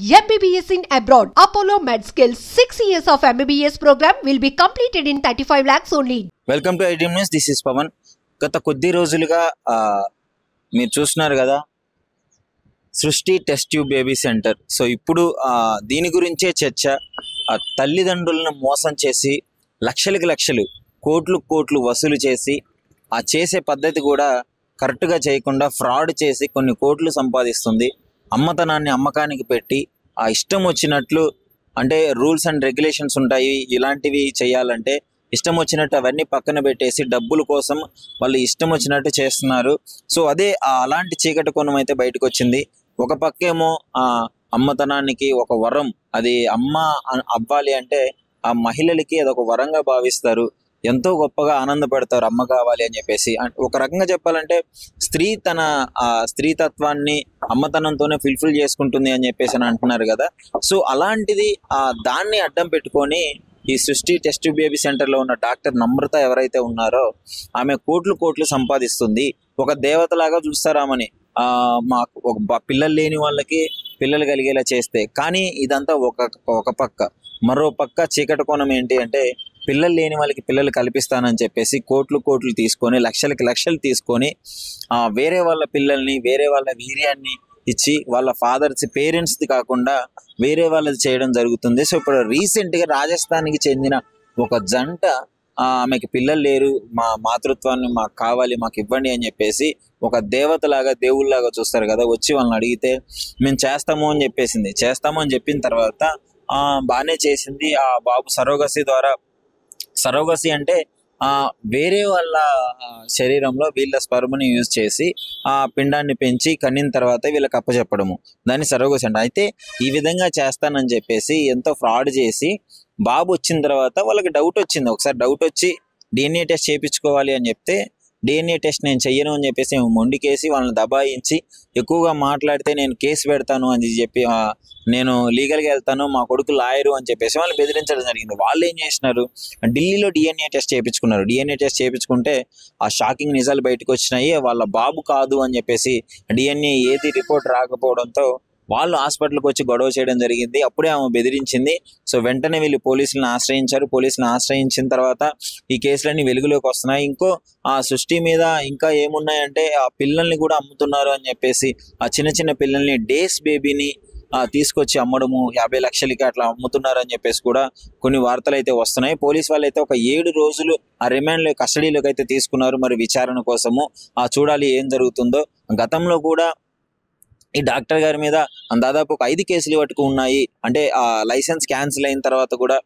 MBBS in abroad. Apollo MedSkill 6 years of MBBS program will be completed in 35 lakhs only. Welcome to IT news. This is Pavan. గత కొద్ది రోజులుగా మీరు చూస్తున్నారు కదా, Srishti test tube baby centre. So ఇప్పుడు దీని గురించే చర్చ. తల్లిదండ్రులను మోసం చేసి లక్షలకి లక్షలు, కోట్లు కోట్లు వసూలు చేసి చేసే పద్ధతి కూడా కరెక్ట్గా చేయకుండా ఫ్రాడ్ చేసి కొన్ని కోట్లు సంపాదిస్తుంది. అమ్మతనాన్ని అమ్మకానికి పెట్టి ఇష్టం వచ్చినట్లు, అంటే రూల్స్ అండ్ రెగ్యులేషన్స్ ఉంటాయి, ఇలాంటివి చేయాలంటే ఇష్టం వచ్చినట్టు అవన్నీ పక్కన పెట్టేసి డబ్బుల కోసం వాళ్ళు ఇష్టం వచ్చినట్టు చేస్తున్నారు. సో అదే అలాంటి చీకటి కోణం అయితే బయటకు వచ్చింది. ఒక పక్కేమో అమ్మతనానికి ఒక వరం, అది అమ్మ అవ్వాలి అంటే ఆ మహిళలకి అదొక వరంగా భావిస్తారు, ఎంతో గొప్పగా ఆనందపడతారు అమ్మ కావాలి అని చెప్పేసి. ఒక రకంగా చెప్పాలంటే స్త్రీ తన స్త్రీతత్వాన్ని అమ్మతనంతోనే ఫుల్ఫిల్ చేసుకుంటుంది అని చెప్పేసి అని అంటున్నారు కదా. సో అలాంటిది దాన్ని అడ్డం పెట్టుకొని ఈ సృష్టి టెస్ట్ బేబీ సెంటర్లో ఉన్న డాక్టర్ నమ్రత ఎవరైతే ఉన్నారో ఆమె కోట్లు కోట్లు సంపాదిస్తుంది. ఒక దేవతలాగా చూస్తారు ఆమెని, మాకు ఒక పిల్లలు లేని వాళ్ళకి పిల్లలు కలిగేలా చేస్తే. కానీ ఇదంతా ఒక పక్క. మరో పక్క చీకటి కోణం ఏంటి అంటే, పిల్లలు లేని వాళ్ళకి పిల్లలు కల్పిస్తానని చెప్పేసి కోట్లు కోట్లు తీసుకొని, లక్షలకి లక్షలు తీసుకొని వేరే వాళ్ళ పిల్లల్ని, వేరే వాళ్ళ వీర్యాన్ని ఇచ్చి వాళ్ళ పేరెంట్స్ది కాకుండా వేరే వాళ్ళది చేయడం జరుగుతుంది. సో ఇప్పుడు రీసెంట్గా రాజస్థాన్కి చెందిన ఒక జంట ఆమెకి పిల్లలు లేరు, మా మాతృత్వాన్ని మాకు కావాలి, మాకు ఇవ్వండి అని చెప్పేసి ఒక దేవతలాగా, దేవుళ్ళలాగా చూస్తారు కదా, వచ్చి వాళ్ళని అడిగితే మేము చేస్తాము అని చెప్పేసింది. చేస్తాము అని చెప్పిన తర్వాత బాగానే చేసింది. ఆ బాబు సరోగసి అంటే వేరే వాళ్ళ శరీరంలో వీళ్ళ స్పర్మ్ని యూజ్ చేసి ఆ పిండాన్ని పెంచి కనిన తర్వాత వీళ్ళకి అప్పచెప్పడము, దాన్ని సరోగసి అంటే. అయితే ఈ విధంగా చేస్తానని చెప్పేసి ఎంతో ఫ్రాడ్ చేసి బాబు వచ్చిన తర్వాత వాళ్ళకి డౌట్ వచ్చింది. ఒకసారి డౌట్ వచ్చి DNA టెస్ట్ చేయించుకోవాలి అని చెప్తే DNA టెస్ట్ నేను చెయ్యను అని చెప్పేసి మొండికేసి వాళ్ళని దబాయించి, ఎక్కువగా మాట్లాడితే నేను కేసు పెడతాను అని చెప్పి, నేను లీగల్గా వెళ్తాను, మా కొడుకు లాయరు అని చెప్పేసి వాళ్ళు బెదిరించడం జరిగింది. వాళ్ళు ఏం చేసినారు, ఢిల్లీలో DNA టెస్ట్ చేయించుకున్నారు. DNA టెస్ట్ చేయించుకుంటే ఆ షాకింగ్ నిజాలు బయటకు వచ్చినాయి. వాళ్ళ బాబు కాదు అని చెప్పేసి DNA ఏది రిపోర్ట్ రాకపోవడంతో వాళ్ళు హాస్పిటల్కి వచ్చి గొడవ చేయడం జరిగింది. అప్పుడే ఆమె బెదిరించింది. సో వెంటనే వీళ్ళు పోలీసులను ఆశ్రయించారు. పోలీసులను ఆశ్రయించిన తర్వాత ఈ కేసులన్నీ వెలుగులోకి వస్తున్నాయి. ఇంకో సృష్టి మీద ఇంకా ఏమున్నాయంటే, ఆ పిల్లల్ని కూడా అమ్ముతున్నారు అని చెప్పేసి, ఆ చిన్న చిన్న పిల్లల్ని, డేస్ బేబీని తీసుకొచ్చి అమ్మడము, 50 లక్షలకి అట్లా అమ్ముతున్నారు అని చెప్పేసి కూడా కొన్ని వార్తలు అయితే వస్తున్నాయి. పోలీస్ వాళ్ళు అయితే ఒక 7 రోజులు ఆ రిమాండ్లో కస్టడీలోకి అయితే తీసుకున్నారు. మరి విచారణ కోసము చూడాలి ఏం జరుగుతుందో. గతంలో కూడా ఈ డాక్టర్ గారి మీద దాదాపు ఒక 5 కేసులు పట్టుకు ఉన్నాయి. అంటే ఆ లైసెన్స్ క్యాన్సిల్ అయిన తర్వాత కూడా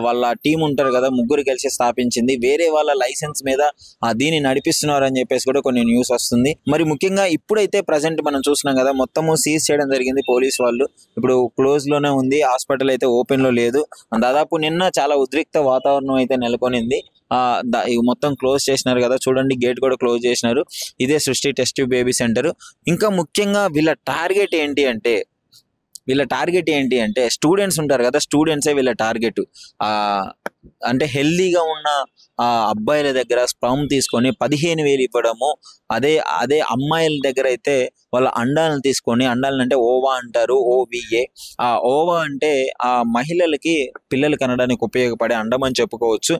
వాళ్ళ టీం ఉంటారు కదా, ముగ్గురు కలిసి స్థాపించింది, వేరే వాళ్ళ లైసెన్స్ మీద దీన్ని నడిపిస్తున్నారు అని చెప్పేసి కూడా కొన్ని న్యూస్ వస్తుంది. మరి ముఖ్యంగా ఇప్పుడైతే ప్రజెంట్ మనం చూస్తున్నాం కదా, మొత్తము సీజ్ చేయడం జరిగింది పోలీస్ వాళ్ళు. ఇప్పుడు క్లోజ్ లోనే ఉంది, హాస్పిటల్ అయితే ఓపెన్ లో లేదు. దాదాపు నిన్న చాలా ఉద్రిక్త వాతావరణం అయితే నెలకొనింది. మొత్తం క్లోజ్ చేసినారు కదా, చూడండి గేట్ కూడా క్లోజ్ చేసినారు. ఇదే సృష్టి టెస్ట్ ట్యూబ్ బేబీ సెంటర్. ఇంకా ముఖ్యంగా వీళ్ళ టార్గెట్ ఏంటి అంటే స్టూడెంట్స్ ఉంటారు కదా, స్టూడెంట్సే వీళ్ళ టార్గెట్. అంటే హెల్దీగా ఉన్న అబ్బాయిల దగ్గర స్పర్మ్ తీసుకొని 15,000 ఇవ్వడము. అదే అమ్మాయిల దగ్గర అయితే వాళ్ళ అండాలను తీసుకొని, అండాలను అంటే ఓవా అంటారు, OVA. ఆ ఓవా అంటే ఆ మహిళలకి పిల్లలు కనడానికి ఉపయోగపడే అండం అని చెప్పుకోవచ్చు.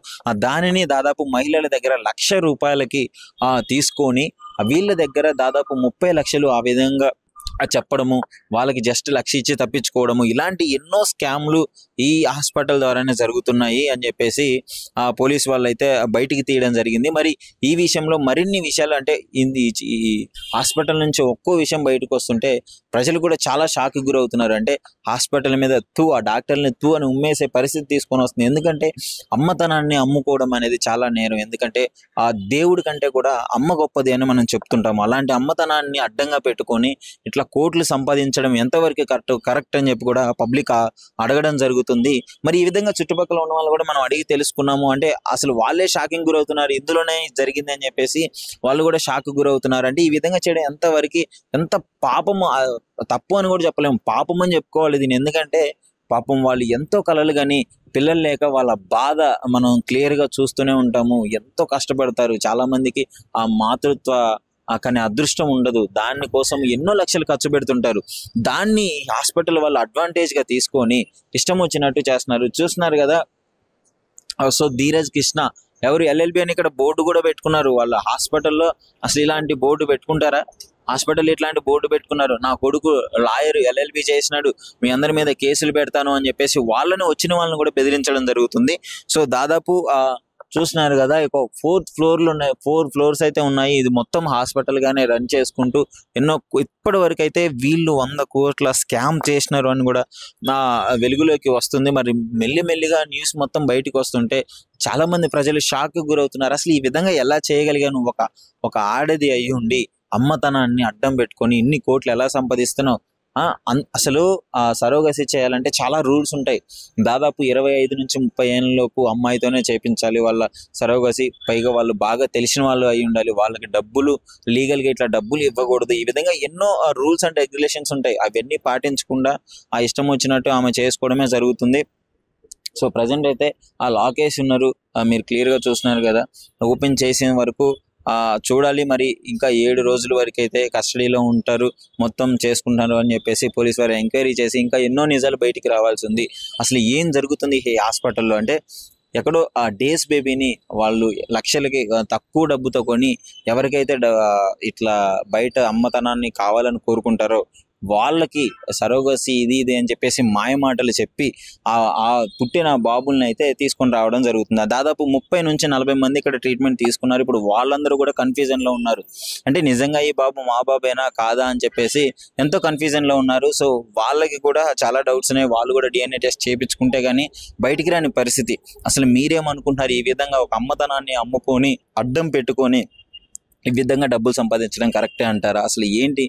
దానిని దాదాపు మహిళల దగ్గర 1,00,000 రూపాయలకి తీసుకొని వీళ్ళ దగ్గర దాదాపు 30 లక్షలు ఆ విధంగా చెప్పడము, వాళ్ళకి జస్ట్ 1,00,000 ఇచ్చి తప్పించుకోవడము, ఇలాంటి ఎన్నో స్కామ్లు ఈ హాస్పిటల్ ద్వారానే జరుగుతున్నాయి అని చెప్పేసి పోలీస్ వాళ్ళు అయితే బయటికి తీయడం జరిగింది. మరి ఈ విషయంలో మరిన్ని విషయాలు, అంటే ఈ హాస్పిటల్ నుంచి ఒక్కో విషయం బయటకు వస్తుంటే ప్రజలు కూడా చాలా షాక్కి గురవుతున్నారు. అంటే హాస్పిటల్ మీద ఆ డాక్టర్ని అని ఉమ్మేసే పరిస్థితి తీసుకొని వస్తుంది. ఎందుకంటే అమ్మతనాన్ని అమ్ముకోవడం అనేది చాలా నేరం. ఎందుకంటే ఆ దేవుడి కంటే కూడా అమ్మ గొప్పది అని మనం చెప్తుంటాము. అలాంటి అమ్మతనాన్ని అడ్డంగా పెట్టుకొని ఇట్లా కోట్లు సంపాదించడం ఎంతవరకు కరెక్ట్ అని చెప్పి కూడా పబ్లిక్ అడగడం జరుగుతుంది. మరి ఈ విధంగా చుట్టుపక్కల ఉన్న వాళ్ళు కూడా మనం అడిగి తెలుసుకున్నాము. అంటే అసలు వాళ్ళే షాకింగ్ గురవుతున్నారు, ఇందులోనే జరిగింది అని చెప్పేసి వాళ్ళు కూడా షాక్ గురవుతున్నారు. అంటే ఈ విధంగా చేయడం ఎంత పాపము, తప్పు అని కూడా చెప్పలేము, పాపం అని చెప్పుకోవాలి దీన్ని. ఎందుకంటే పాపం వాళ్ళు ఎంతో కలలు కానీ పిల్లలు లేక వాళ్ళ బాధ మనం క్లియర్గా చూస్తూనే ఉంటాము. ఎంతో కష్టపడతారు. చాలా మందికి ఆ మాతృత్వ కానీ అదృష్టం ఉండదు. దాని కోసం ఎన్నో లక్షలు ఖర్చు పెడుతుంటారు. దాన్ని హాస్పిటల్ వాళ్ళు అడ్వాంటేజ్గా తీసుకొని ఇష్టం వచ్చినట్టు చేస్తున్నారు. చూస్తున్నారు కదా. సో ధీరజ్ కృష్ణ ఎవరు ఎల్ఎల్బి అని ఇక్కడ బోర్డు కూడా పెట్టుకున్నారు. వాళ్ళ హాస్పిటల్లో అసలు ఇలాంటి బోర్డు పెట్టుకుంటారా? హాస్పిటల్ ఇట్లాంటి బోర్డు పెట్టుకున్నారు, నా కొడుకు లాయర్ ఎల్ఎల్బి చేసినాడు, మీ అందరి మీద కేసులు పెడతాను అని చెప్పేసి వచ్చిన వాళ్ళని కూడా బెదిరించడం జరుగుతుంది. సో దాదాపు చూస్తున్నారు కదా, ఇక 4 ఫ్లోర్లు ఉన్నాయి, 4 ఫ్లోర్స్ అయితే ఉన్నాయి. ఇది మొత్తం హాస్పిటల్ గానే రన్ చేసుకుంటూ ఇప్పటి వరకు అయితే వీళ్ళు 100 కోట్ల స్కామ్ చేసినారు అని కూడా వెలుగులోకి వస్తుంది. మరి మెల్లిమెల్లిగా న్యూస్ మొత్తం బయటకు వస్తుంటే చాలా మంది ప్రజలు షాక్ గురవుతున్నారు. అసలు ఈ విధంగా ఎలా చేయగలిగాను? ఒక ఆడది అయి ఉండి అమ్మతనాన్ని అడ్డం పెట్టుకొని ఇన్ని కోట్లు ఎలా సంపాదిస్తున్నావు? అసలు సరోగసి చేయాలంటే చాలా రూల్స్ ఉంటాయి. దాదాపు 25 నుంచి 30 ఏళ్ళలోపు అమ్మాయితోనే చేయించాలి వాళ్ళ సరోగసి. పైగా వాళ్ళు బాగా తెలిసిన వాళ్ళు అయి ఉండాలి. వాళ్ళకి డబ్బులు లీగల్గా ఇట్లా డబ్బులు ఇవ్వకూడదు. ఈ విధంగా ఎన్నో రూల్స్ అండ్ రెగ్యులేషన్స్ ఉంటాయి. అవన్నీ పాటించకుండా ఇష్టం వచ్చినట్టు ఆమె చేసుకోవడమే జరుగుతుంది. సో ప్రజెంట్ అయితే లాకేసి ఉన్నారు, మీరు క్లియర్గా చూస్తున్నారు కదా. ఓపెన్ చేసిన వరకు చూడాలి. మరి ఇంకా 7 రోజుల వరకు అయితే కస్టడీలో ఉంటారు, మొత్తం చేసుకుంటారు అని చెప్పేసి పోలీసు వారు ఎంక్వైరీ చేసి ఇంకా ఎన్నో నిజాలు బయటికి రావాల్సి ఉంది. అసలు ఏం జరుగుతుంది ఈ హాస్పిటల్లో అంటే, ఎక్కడో డేస్ బేబీని వాళ్ళు లక్షలకి తక్కువ డబ్బుతో కొని ఎవరికైతే ఇట్లా బయట అమ్మతనాన్ని కావాలని కోరుకుంటారో వాళ్ళకి సరోగసి ఇది అని చెప్పేసి మాయ మాటలు చెప్పి ఆ పుట్టిన బాబుల్ని అయితే తీసుకొని రావడం జరుగుతుంది. దాదాపు 30 నుంచి 40 మంది ఇక్కడ ట్రీట్మెంట్ తీసుకున్నారు. ఇప్పుడు వాళ్ళందరూ కూడా కన్ఫ్యూజన్లో ఉన్నారు. అంటే నిజంగా ఈ బాబు మా బాబేనా కాదా అని చెప్పేసి ఎంతో కన్ఫ్యూజన్లో ఉన్నారు. సో వాళ్ళకి కూడా చాలా డౌట్స్ ఉన్నాయి. వాళ్ళు కూడా DNA టెస్ట్ చేయించుకుంటే కానీ బయటికి రాని పరిస్థితి. అసలు మీరేమనుకుంటున్నారు? ఈ విధంగా ఒక అమ్మతనాన్ని అమ్ముకొని అడ్డం పెట్టుకొని ఈ విధంగా డబ్బులు సంపాదించడం కరెక్టే అంటారా? అసలు ఏంటి,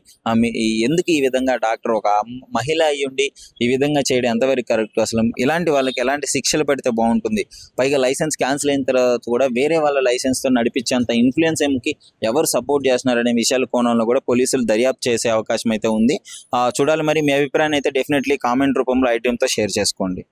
ఎందుకు ఈ విధంగా డాక్టర్ ఒక మహిళ అయ్యి ఉండి ఈ విధంగా చేయడం ఎంతవరకు కరెక్ట్? అసలు ఇలాంటి వాళ్ళకి ఎలాంటి శిక్షలు పెడితే బాగుంటుంది? పైగా లైసెన్స్ క్యాన్సిల్ అయిన తర్వాత కూడా వేరే వాళ్ళ లైసెన్స్తో నడిపించేంత ఇన్ఫ్లుయెన్స్ ఏమికి ఎవరు సపోర్ట్ చేస్తున్నారనే విషయాల కోణంలో కూడా పోలీసులు దర్యాప్తు చేసే అవకాశం అయితే ఉంది. చూడాలి. మరి మీ అభిప్రాయాన్ని అయితే డెఫినెట్లీ కామెంట్ రూపంలో ఐటెంతో షేర్ చేసుకోండి.